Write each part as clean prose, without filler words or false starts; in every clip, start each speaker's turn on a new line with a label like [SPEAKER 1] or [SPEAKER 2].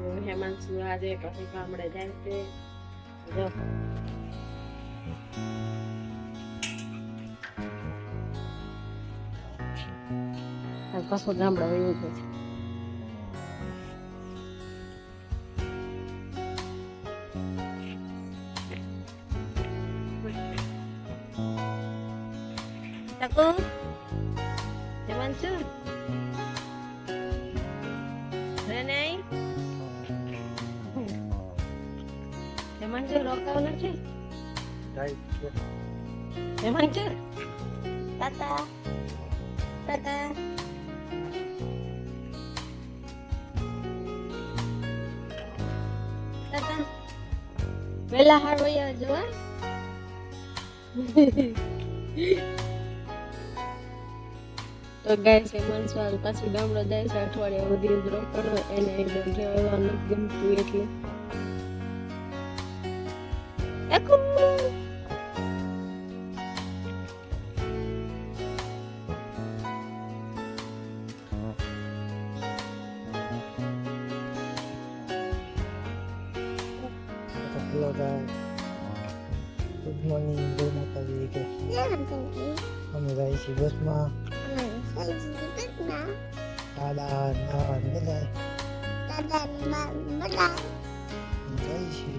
[SPEAKER 1] તો હેમાંશુ આજે કશું ગામડે જાય છે જો કશું ગામડે વયું છે Aku હેમાંશુ Renai હેમાંશુ રોકાવ નથી Hemanshu Tata Tata Tata Bella har vaya jo તો ગાઈસ હેમાંશુ હાલ પાછી ગામડે જાય છે અઠવાડિયા સુધી જ રોકડો એને એકદમ રહેવાનું ગમતું એટલે એકુ
[SPEAKER 2] Hello guys, good morning. Jai Mataji ke. Kami guys si bos ma. Dadah, nawan belai. Guys si.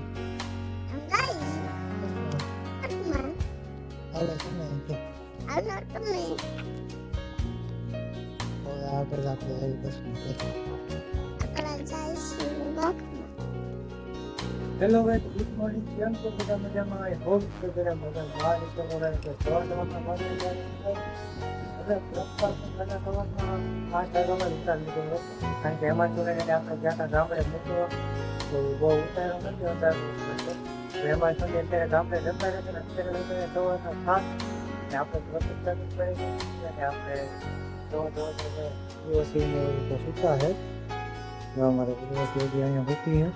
[SPEAKER 2] Halo teman ke. Oh ya berat dari bos ma. Hello guys, good morning. Yang ko kita majama I hope કે બધા મજા બહાર નીકળવા તો સવારમાં મજા આવે. હવે પ્રપર બધા સવારમાં 5 વાગ્યામાં ઉતાર નીકળ્યો. કારણ કે હેમાંશુ ને આપણે જ્યાં ગામડે મૂકવો તો બહુ ઉતારો નથી હોતા. હેમાંશુ ને અત્યારે ગામડે જતા રહે છે અત્યારે સવારના 7 ને આપણે પ્રપર ચાલુ કરી અને આપણે દિવસી ને તો સુતા है हमारे દિવસી અહીંયા મૂકી है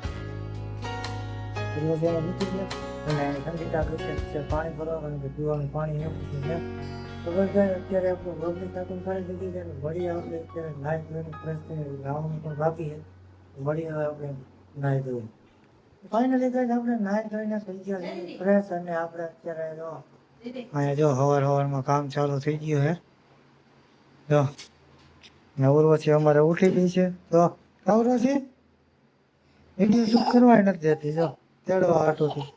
[SPEAKER 2] અને સંગીતા છે પાણી ભરવાનું પીવાનું પાણી એવું છે તો બસ અત્યારે આપણું રોગની તાકીદ કરી દીધી છે વળી આપણે અત્યારે નાઈ ધોઈને ફ્રેશ થઈને નાવાનું પણ બાકી છે વળી હવે આપણે નાઈ ધોઈ ફાઇનલી ગાઈસ આપણે નાઈ ધોઈને થઈ ગયા છે ફ્રેશ અને આપણે અત્યારે જો અહીંયા જો હવારમાં કામ ચાલુ થઈ ગયું છે જો ઉર્વશી અમારે ઉઠી ગઈ છે તો ઉર્વશી વિડીયો શૂટ કરવા નથી દેતી જો તેડવા આટોથી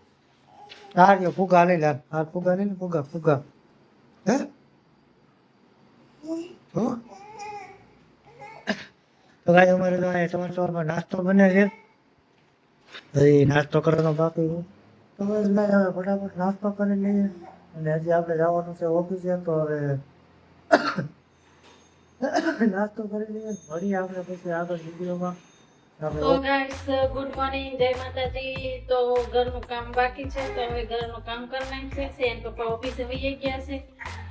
[SPEAKER 2] આ ફુગા લઈ લે આ ફુગા લઈને ફુગા હે તો ગાય અમારે તો સમાચારમાં નાસ્તો બને છે હજી નાસ્તો કરવાનો બાકી છે તો બસ ભાઈ હવે ફટાફટ નાસ્તો કરી લઈએ અને હજી આપણે જવાનું છે ઓફિસે તો હવે નાસ્તો કરી લઈએ મળીએ આપણે પછી આગળ વિડીયોમાં
[SPEAKER 1] તો ગાઈસ ગુડ મોર્નિંગ જય માતાજી તો ઘરનું કામ બાકી છે તો હવે ઘરનું કામ કરી નાખશે છે એન પપ્પા ઓફિસે વહી ગયા છે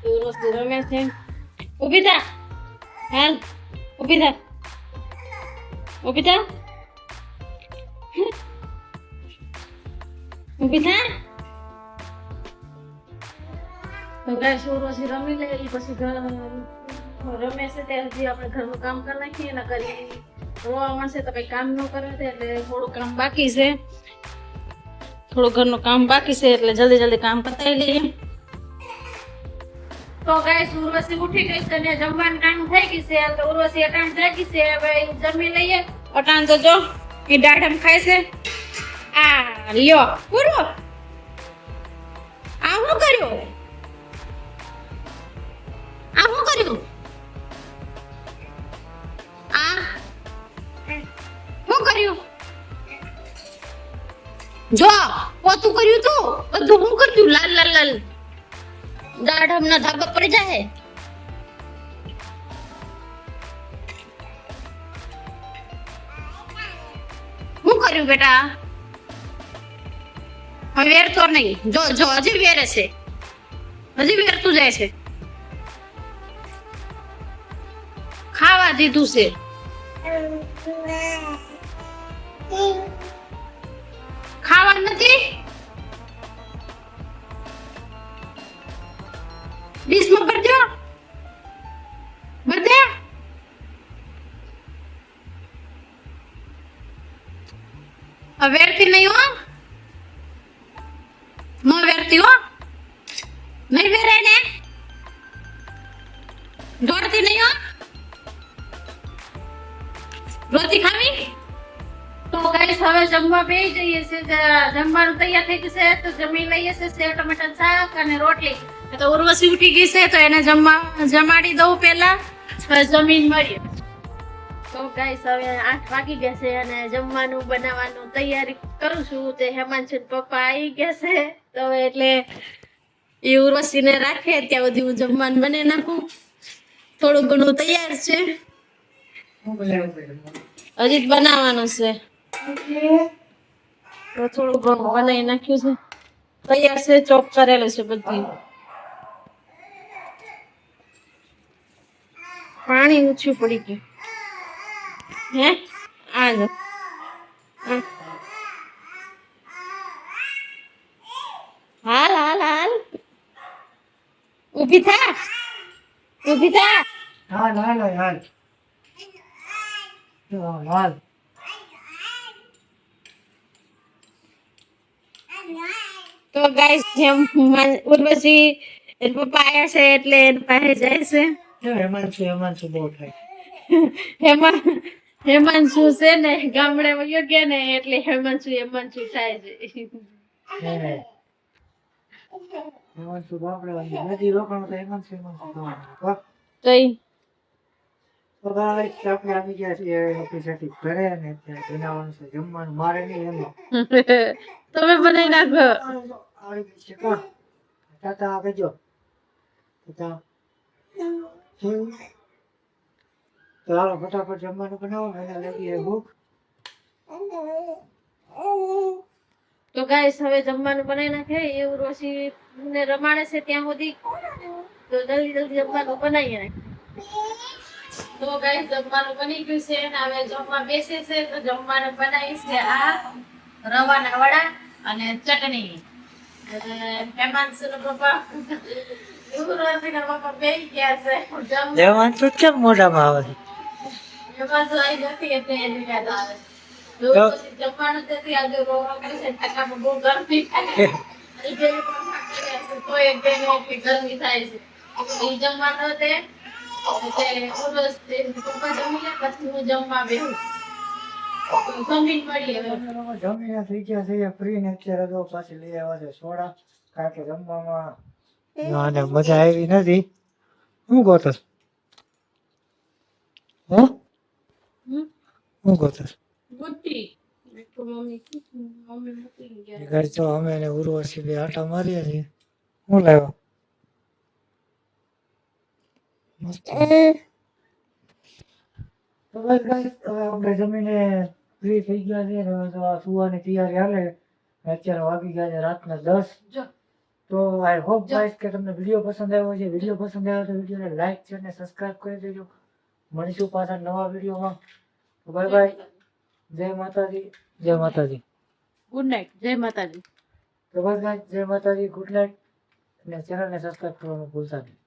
[SPEAKER 1] તો રોજ રમે છે ઊભી થા હાલ ઊભી થા ઊભી થા તો ગાઈસ રોજ રમી લે પછી રમે છે ત્યાં સુધી આપણે ઘરનું કામ કરી નાખીએ ને કરી રોવા મળશે તો કઈ કામ ન કરે એટલે થોડું કામ બાકી છે થોડું ઘરનું કામ બાકી છે એટલે જલ્દી કામ પતાવી લઈએ તો ગાઈસ ઉર્વશી ઉઠી ગઈ છે અને જમવાનું ટાઈમ થઈ ગઈ છે તો ઉર્વશી અટાણ જાગી છે હવે જમી લઈએ અટાણ તો જો એ દાઢમ ખાય છે આ લ્યો પૂરો આ શું કર્યું જો પોતું કર્યું તું બધું હું કર્યું લાલ દાઢમ ના ધાબા પડી જાય હું કર્યું બેટા હવે વેરતો નહીં જો હજી વેરે છે હજી વેરતું જાય છે ખાવા દીધું છે ખાવા નથી ડીશમાં ભરજો ભરદે વેરતી નહીં હો, નો વેરતી હો, નહીં વેરે ને, દોડતી નહીં હો, રોટી ખાવી. તો ગાઈસ હવે જમવા બેસી જઈએ છે. જમવાનું તૈયાર થઈ ગયું છે તો જમી લઈએ છે. સેવ ટમેટાનું શાક અને રોટલી. તો ઉર્વશી ઉઠી ગઈ છે તો એને જમાડી દઉં પહેલા, પછી જમીન મળીએ. તો ગાઈસ હવે 8 વાગી ગયા છે અને જમવાનું બનાવવાનું તૈયારી કરું છું. તે હેમાંશુ પપ્પા આવી ગયા છે તો હવે એટલે એ ઉર્વશીને રાખે ત્યાં સુધી હું જમવાનું બનાવી નાખું. થોડું ઘણું તૈયાર છે, હજી જ બનાવવાનું છે તો થોડું ઘણું બનાવી નાખ્યું છે. તૈયાર છે, ચોપ કરેલું છે બધું. પાણી ઊંચું પડી ગયું હે. આ જો હાલ હાલ હાલ, ઊભી થા, ઊભી થા.
[SPEAKER 2] હાલ હાલ હાલ હાલ.
[SPEAKER 1] તો ગાઈસ જેમ ઉર્વશી એના પપ્પા આવ્યા છે એટલે એની પાસે જાય છે.
[SPEAKER 2] હેમાંશુ બહુ થાય.
[SPEAKER 1] હેમાંશુ છે ને ગામડે વયો ગયા ને એટલે હેમાંશુ થાય છે.
[SPEAKER 2] હેમાંશુ બાપડે નદી રોકાણ તો હેમાંશુ થવાનું.
[SPEAKER 1] તો
[SPEAKER 2] તો ગાઈસ આપણે આવી ગયા છીએ ઓફિસેથી ઘરે અને અત્યારે બનાવવાનું છે જમવાનું. મારે નહીં એમ
[SPEAKER 1] તમે બનાવી નાખો.
[SPEAKER 2] આવી ગઈ છે કોણ તાતા આપજો તાતા. તો હાલો ફટાફટ જમવાનું બનાવો એને લાગી ભૂખ.
[SPEAKER 1] તો ગાઈસ હવે જમવાનું બનાવી નાખે. એ ઉર્વશી ને રમાડે છે ત્યાં સુધી તો જલ્દી જમવાનું બનાવીએ નાખે. તો ગાઈસ જમવાનું બની ગયું છે અને હવે જમવા બેસે છે. તો જમવાનું બનાવી છે આ રવાના વડા અને ચટણી. હેમાંશુના પપ્પા ઉર્વશીના પપ્પા બેસી ગયા છે.
[SPEAKER 2] હેમાંશુ કેમ મોઢામાં આવે છે?
[SPEAKER 1] હેમાંશુ આવી નથી એટલે એની યાદ આવે. જમવાનું તેથી આજે રોવા કરે છે. ટાકામાં બહુ ગરમી થાય છે. તો એક બેને એટલી ગરમી થાય છે. એ જમવાનું તે ઉર્વશી પપ્પા જમી લે પછી હું જમવા બેસું. જમીન મળી હવે.
[SPEAKER 2] જમીને થઈ ગયા છે ફ્રી ને અત્યારે તો પાછી લઈ આવ્યા છે સોડા. કારણ કે જમવામાં અને મજા આવી નથી. શું ગોતસ? હે શું ગોતસ?
[SPEAKER 1] બુટ્ટી મમ્મી મૂકી ગયા.
[SPEAKER 2] ઘર તો અમે ને ઉર્વશી બે આટા મારીએ છીએ. શું લાવ્યો? મસ્ત. તો બસ ગાઈસ હવે આપણે જમીને ફ્રી થઈ ગયા છે. હવે તો આ સુવાની તૈયારી હાલે. અત્યારે વાગી ગયા છે રાતના 10. તો આઈ હોપ ગાઈસ કે તમને વિડીયો પસંદ આવ્યો છે. વિડીયો પસંદ આવ્યો તો વિડીયોને લાઈક શેર અને સબસ્ક્રાઇબ કરી દેજો. મળીશું પાછા નવા વિડીયોમાં. તો બાય બાય. જય માતાજી. જય માતાજી.
[SPEAKER 1] Good night. જય માતાજી.
[SPEAKER 2] તો બસ ગાઈસ જય માતાજી. ગુડ નાઇટ અને ચેનલને સબસ્ક્રાઇબ કરવાનું ભૂલતા નહીં.